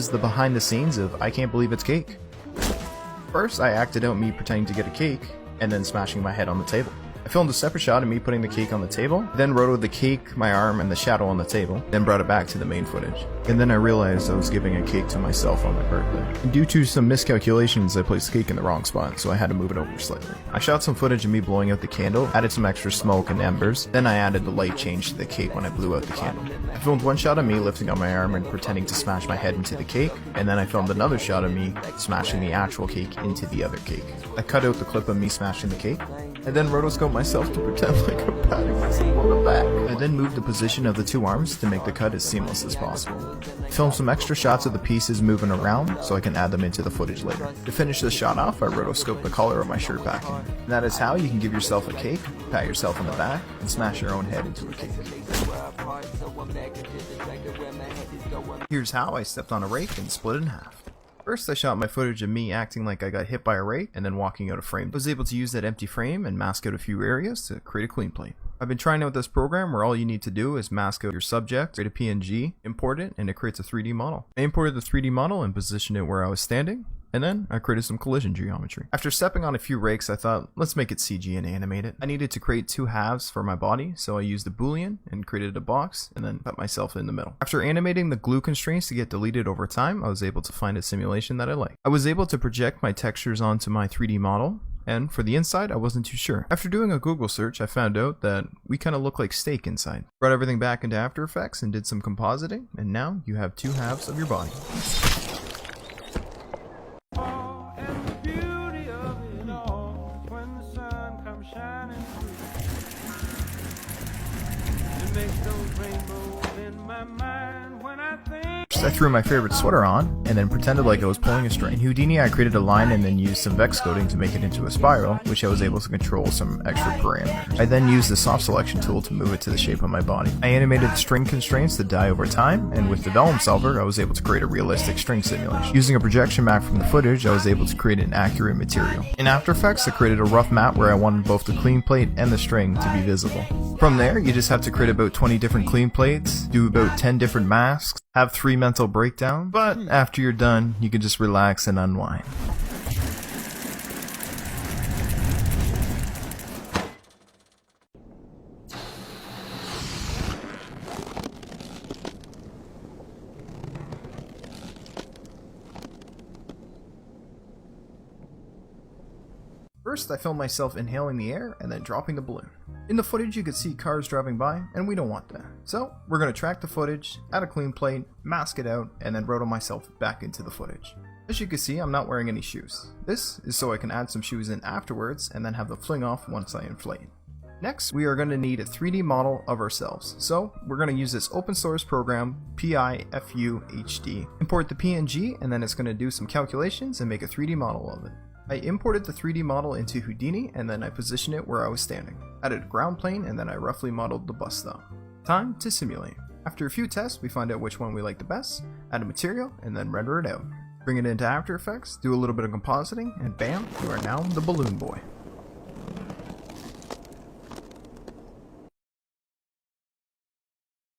is the behind the scenes of I Can't Believe It's Cake. First, I acted out me pretending to get a cake, and then smashing my head on the table. I filmed a separate shot of me putting the cake on the table, then rotoed the cake, my arm, and the shadow on the table, then brought it back to the main footage. And then I realized I was giving a cake to myself on my birthday. And due to some miscalculations, I placed the cake in the wrong spot, so I had to move it over slightly. I shot some footage of me blowing out the candle, added some extra smoke and embers, then I added the light change to the cake when I blew out the candle. I filmed one shot of me lifting up my arm and pretending to smash my head into the cake, and then I filmed another shot of me smashing the actual cake into the other cake. I cut out the clip of me smashing the cake, and then rotoscoped myself to pretend like I'm patting myself on the back. I then moved the position of the two arms to make the cut as seamless as possible. Filmed some extra shots of the pieces moving around so I can add them into the footage later. To finish the shot off, I rotoscoped the collar of my shirt backing. And that is how you can give yourself a cake, pat yourself on the back, and smash your own head into a cake. Here's how I stepped on a rake and split it in half. First, I shot my footage of me acting like I got hit by a rake and then walking out of frame. I was able to use that empty frame and mask out a few areas to create a clean plate. I've been trying out this program where all you need to do is mask out your subject, create a PNG, import it, and it creates a 3D model. I imported the 3D model and positioned it where I was standing, and then I created some collision geometry. After stepping on a few rakes, I thought, let's make it CG and animate it. I needed to create two halves for my body, so I used a boolean and created a box, and then put myself in the middle. After animating the glue constraints to get deleted over time, I was able to find a simulation that I liked. I was able to project my textures onto my 3D model, and for the inside, I wasn't too sure. After doing a Google search, I found out that we kind of look like steak inside. Brought everything back into After Effects and did some compositing, and now you have two halves of your body. I threw my favorite sweater on, and then pretended like I was pulling a string. In Houdini, I created a line and then used some Vex coding to make it into a spiral, which I was able to control some extra parameters. I then used the soft selection tool to move it to the shape of my body. I animated the string constraints to die over time, and with the Vellum Solver, I was able to create a realistic string simulation. Using a projection map from the footage, I was able to create an accurate material. In After Effects, I created a rough map where I wanted both the clean plate and the string to be visible. From there, you just have to create about 20 different clean plates, do about 10 different masks, have 3 mental breakdowns, but after you're done, you can just relax and unwind. First, I filmed myself inhaling the air and then dropping the balloon. In the footage, you could see cars driving by, and we don't want that. So, we're going to track the footage, add a clean plate, mask it out, and then roto myself back into the footage. As you can see, I'm not wearing any shoes. This is so I can add some shoes in afterwards and then have them fling off once I inflate. Next, we are going to need a 3D model of ourselves. So, we're going to use this open source program, PIFU-HD. Import the PNG, and then it's going to do some calculations and make a 3D model of it. I imported the 3D model into Houdini, and then I positioned it where I was standing. Added a ground plane, and then I roughly modeled the bus stop. Time to simulate. After a few tests, we find out which one we like the best, add a material, and then render it out. Bring it into After Effects, do a little bit of compositing, and bam, you are now the Balloon Boy.